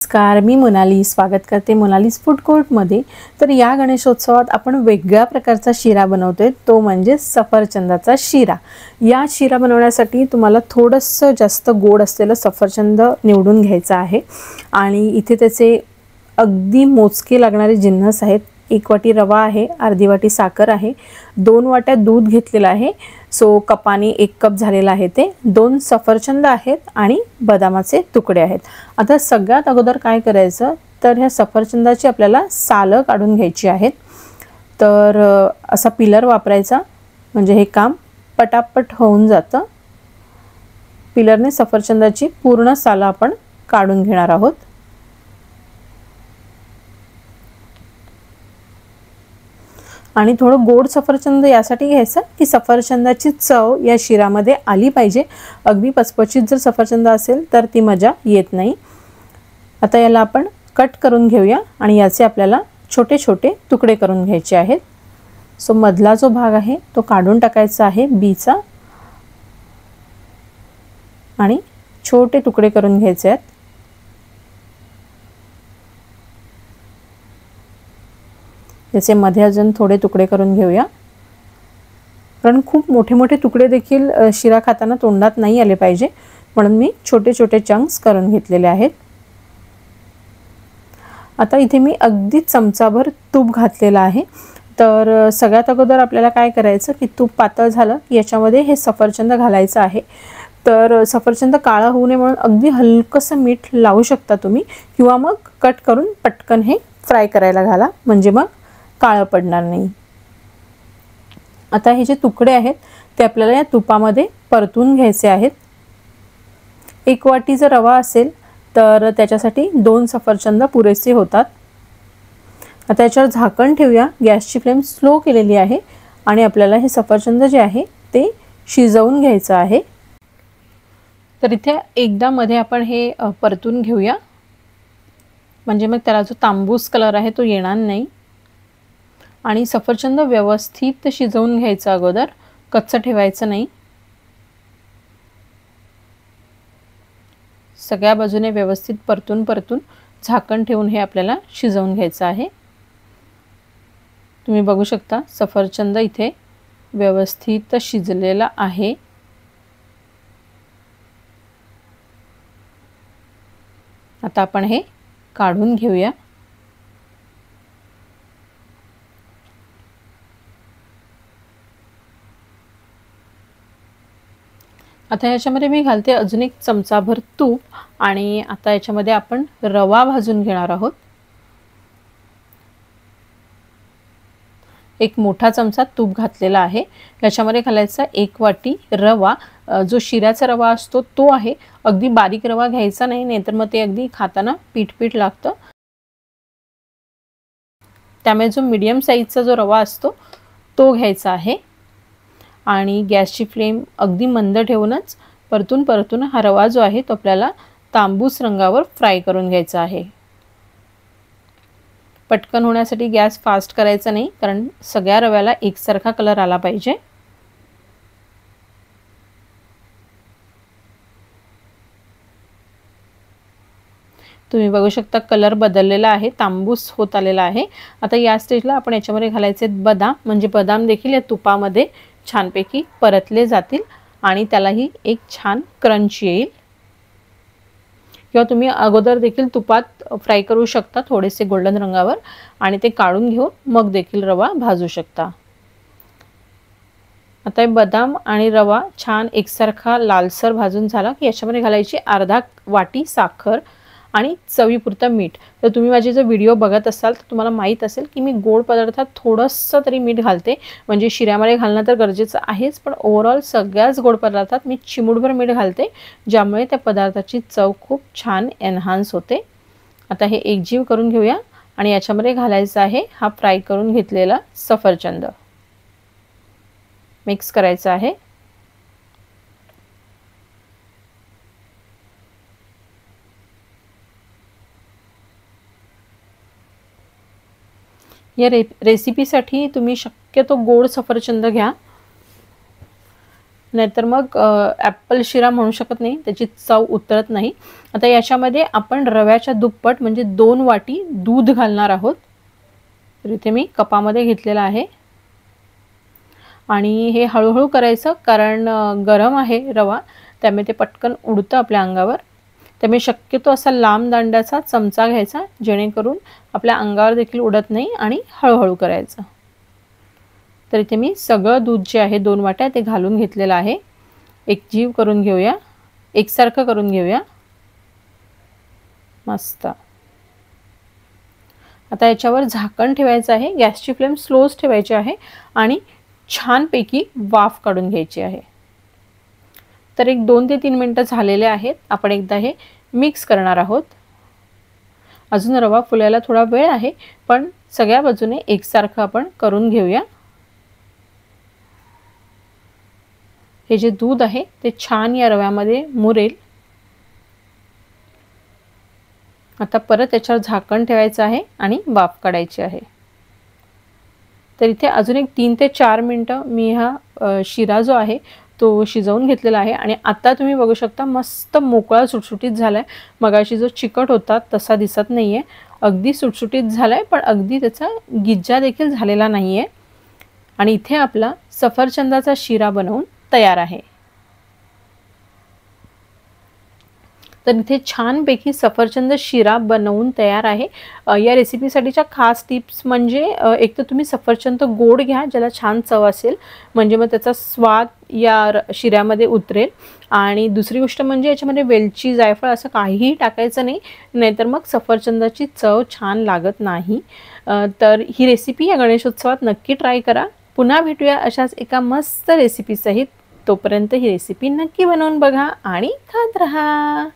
नमस्कार, मी मोनाली स्वागत करते मोनालीज फूड कोर्टमध्ये। तर या गणेशोत्सवात आपण वेगळ्या प्रकारचा शिरा बनवतोय, तो म्हणजे सफरचंदाचा शिरा। या शिरा बनवण्यासाठी तुम्हाला थोडंसं जास्त गोड असलेलं सफरचंद निवडून घ्यायचं आहे आणि इथे त्याचे अगदी मोजके लागणारे जिन्नस आहेत। 1 वाटी रवा आहे, अर्धी वाटी साखर आहे, 2 वाट्या दूध घेतलेलं आहे, सो कपाने 1 कप झालेला आहे ते, 2 सफरचंद आहेत आणि बदामाचे तुकडे आहेत। आता सगळ्यात अगोदर काय करायचं तर ह्या सफरचंदाची आपल्याला सालं काढून घ्यायची आहेत। तर असा पिलर वापरायचा, म्हणजे हे काम पटापट होऊन जातं। पिलरने सफरचंदाची पूर्ण सालं आपण काढून घेणार आहोत। आणि थोडं गोड सफरचंद यासाठी घ्यायचं की सफरचंदाची चव या शिरामध्ये आली पाहिजे। अगदी पचपचीत जर सफरचंद असेल तर ती मजा येत नाही। आता याला आपण कट करून घेऊया आणि याचे आपल्याला छोटे छोटे तुकडे करून घ्यायचे आहेत। सो मधला जो भाग आहे तो काढून टाकायचा आहे बीचा आणि छोटे तुकडे करून घ्यायचे आहेत। याचे मध्ये अजून थोडे तुकडे करून घेऊया, कारण खूप मोठे मोठे तुकडे देखील शिरा खाताना तोंडात नाही आले पाहिजे, म्हणून मी छोटे छोटे चंक्स करून घेतलेले आहेत। आता इथे मी अगदी चमचाभर तूप घातलेलं आहे। तर सगळ्यात अगोदर आपल्याला काय करायचं की तूप पातळ झालं की याच्यामध्ये हे सफरचंद घालायचं आहे। तर सफरचंद काळा होऊ नये म्हणून अगदी हलकंसं मीठ लावू शकता तुम्ही, किंवा मग कट करून पटकन हे फ्राय करायला घाला, म्हणजे मग काळं पडणार नाही। आता हे जे तुकडे आहेत ते आपल्याला या तुपामध्ये परतून घ्यायचे आहेत। 1 वाटी जर रवा असेल तर त्याच्यासाठी 2 सफरचंद पुरेसे होतात। आता याच्यावर झाकण ठेवूया, गॅसची फ्लेम स्लो केलेली आहे आणि आपल्याला हे सफरचंद जे आहे ते शिजवून घ्यायचं आहे। तर इथे एकदा मध्ये आपण हे परतून घेऊया, म्हणजे मग त्याला जो तांबूस कलर आहे तो येणार नाही। आणि सफरचंद व्यवस्थित शिजवून घ्यायचं, अगोदर कच्चं ठेवायचं नाही। सगळ्या बाजूने व्यवस्थित परतून झाकण ठेवून हे आपल्याला शिजवून घ्यायचं आहे। तुम्ही बघू शकता सफरचंद इथे व्यवस्थित शिजलेला आहे। आता आपण हे काढून घेऊया। आता याच्यामध्ये मी घालते अजून 1 चमचाभर तूप आणि आता याच्यामध्ये आपण रवा भाजून घेणार आहोत। 1 मोठा चमचा तूप घातलेला आहे, याच्यामध्ये घालायचा 1 वाटी रवा। जो शिऱ्याचा रवा असतो तो आहे, अगदी बारीक रवा घ्यायचा नाही, नाहीतर मग ते अगदी खाताना पीठ लागतं। त्यामुळे जो मीडियम साईजचा जो रवा असतो तो घ्यायचा आहे आणि गॅसची फ्लेम अगदी मंद ठेवूनच परतून हा रवा जो आहे तो आपल्याला तांबूस रंगावर फ्राय करून घ्यायचा आहे। पटकन होण्यासाठी गॅस फास्ट करायचा नाही, कारण सगळ्या रव्याला एकसारखा कलर आला पाहिजे। तुम्ही बघू शकता कलर बदललेला आहे, तांबूस होत आलेला आहे। आता या स्टेजला आपण याच्यामध्ये घालायचे बदाम, म्हणजे बदाम देखील या तुपामध्ये छानपैकी परतले जातील आणि त्यालाही एक छान क्रंच येईल। किंवा तुम्ही अगोदर देखील तुपात फ्राय करू शकता थोडेसे गोल्डन रंगावर आणि ते काढून घेऊन मग देखील रवा भाजू शकता। आता बदाम आणि रवा छान एकसारखा लालसर भाजून झाला की याच्यामध्ये घालायची अर्धा वाटी साखर आणि चवीपुरतं मीठ. तर तुम्ही माझे जर व्हिडिओ बघत असाल तर तुम्हाला माहीत असेल की मी गोड पदार्थात थोडंसं तरी मीठ घालते. म्हणजे शिऱ्यामध्ये घालणं तर गरजेचं आहेच, पण ओव्हरऑल सगळ्याच गोड पदार्थात मी चिमूटभर मीठ घालते, ज्यामुळे त्या पदार्थाची चव खूप छान एनहान्स होते. आता हे एकजीव करून घेऊया आणि याच्यामध्ये घालायचा आहे हा फ्राय करून घेतलेला सफरचंद. मिक्स करायचा आहे. या रेसिपीसाठी तुम्ही शक्यतो गोड सफरचंद घ्या, नाहीतर मग ॲपल शिरा म्हणू शकत नाही, त्याची चव उतरत नाही. आता याच्यामध्ये आपण रव्याच्या दुप्पट म्हणजे 2 वाटी दूध घालणार आहोत. तर इथे मी कपामध्ये घेतलेलं आहे आणि हे हळूहळू करायचं, कारण गरम आहे रवा, त्यामुळे ते पटकन उडतं आपल्या अंगावर. त्यामुळे शक्यतो असा लांब दांड्याचा चमचा घ्यायचा, जेणेकरून आपल्या अंगावर देखील उडत नाही, आणि हळूहळू करायचं. तर इथे मी सगळं दूध जे आहे 2 वाट्या ते घालून घेतलेलं आहे. एकजीव करून घेऊया, एकसारखं करून घेऊया. मस्त. आता याच्यावर झाकण ठेवायचं आहे. गॅसची फ्लेम स्लोच ठेवायची आहे आणि छानपैकी वाफ काढून घ्यायची आहे. तर एक 2 ते 3 मिनिटं झालेले आहेत. आपण एकदा हे मिक्स करणार आहोत. अजून रवा फुलायला थोडा वेळ आहे, पण सगळ्या बाजूने एकसारखं आपण करून घेऊया. हे जे दूध आहे ते छान या रव्यामध्ये मुरेल. आता परत त्याच्यावर झाकण ठेवायचं आहे आणि वाफ काढायची आहे. तर इथे अजून एक 3 ते 4 मिनिटं मी हा शिरा जो आहे तो शिजवून घेतलेला आहे आणि आता तुम्ही बघू शकता मस्त मोकळा सुटसुटीत झालाय. मगाशी जो चिकट होता तसा दिसत नाहीये, अगदी सुटसुटीत झालाय, पण अगदी त्याचा गिज्जा देखील झालेला नाहीये. आणि इथे आपला सफरचंदाचा शिरा बनवून तयार आहे. तर इथे छानपैकी सफरचंद शिरा बनवून तयार आहे. या रेसिपीसाठीच्या खास टिप्स म्हणजे एक तर तुम्ही सफरचंद गोड घ्या, ज्याला छान चव असेल, म्हणजे मग त्याचा स्वाद या शिऱ्यामध्ये उतरेल. आणि दुसरी गोष्ट म्हणजे याच्यामध्ये वेलची, जायफळ असं काहीही टाकायचं नाही, नाहीतर मग सफरचंदाची चव छान लागत नाही. तर ही रेसिपी या गणेशोत्सवात नक्की ट्राय करा. पुन्हा भेटूया अशाच एका मस्त रेसिपीसहित. तोपर्यंत ही रेसिपी नक्की बनवून बघा आणि खात राहा.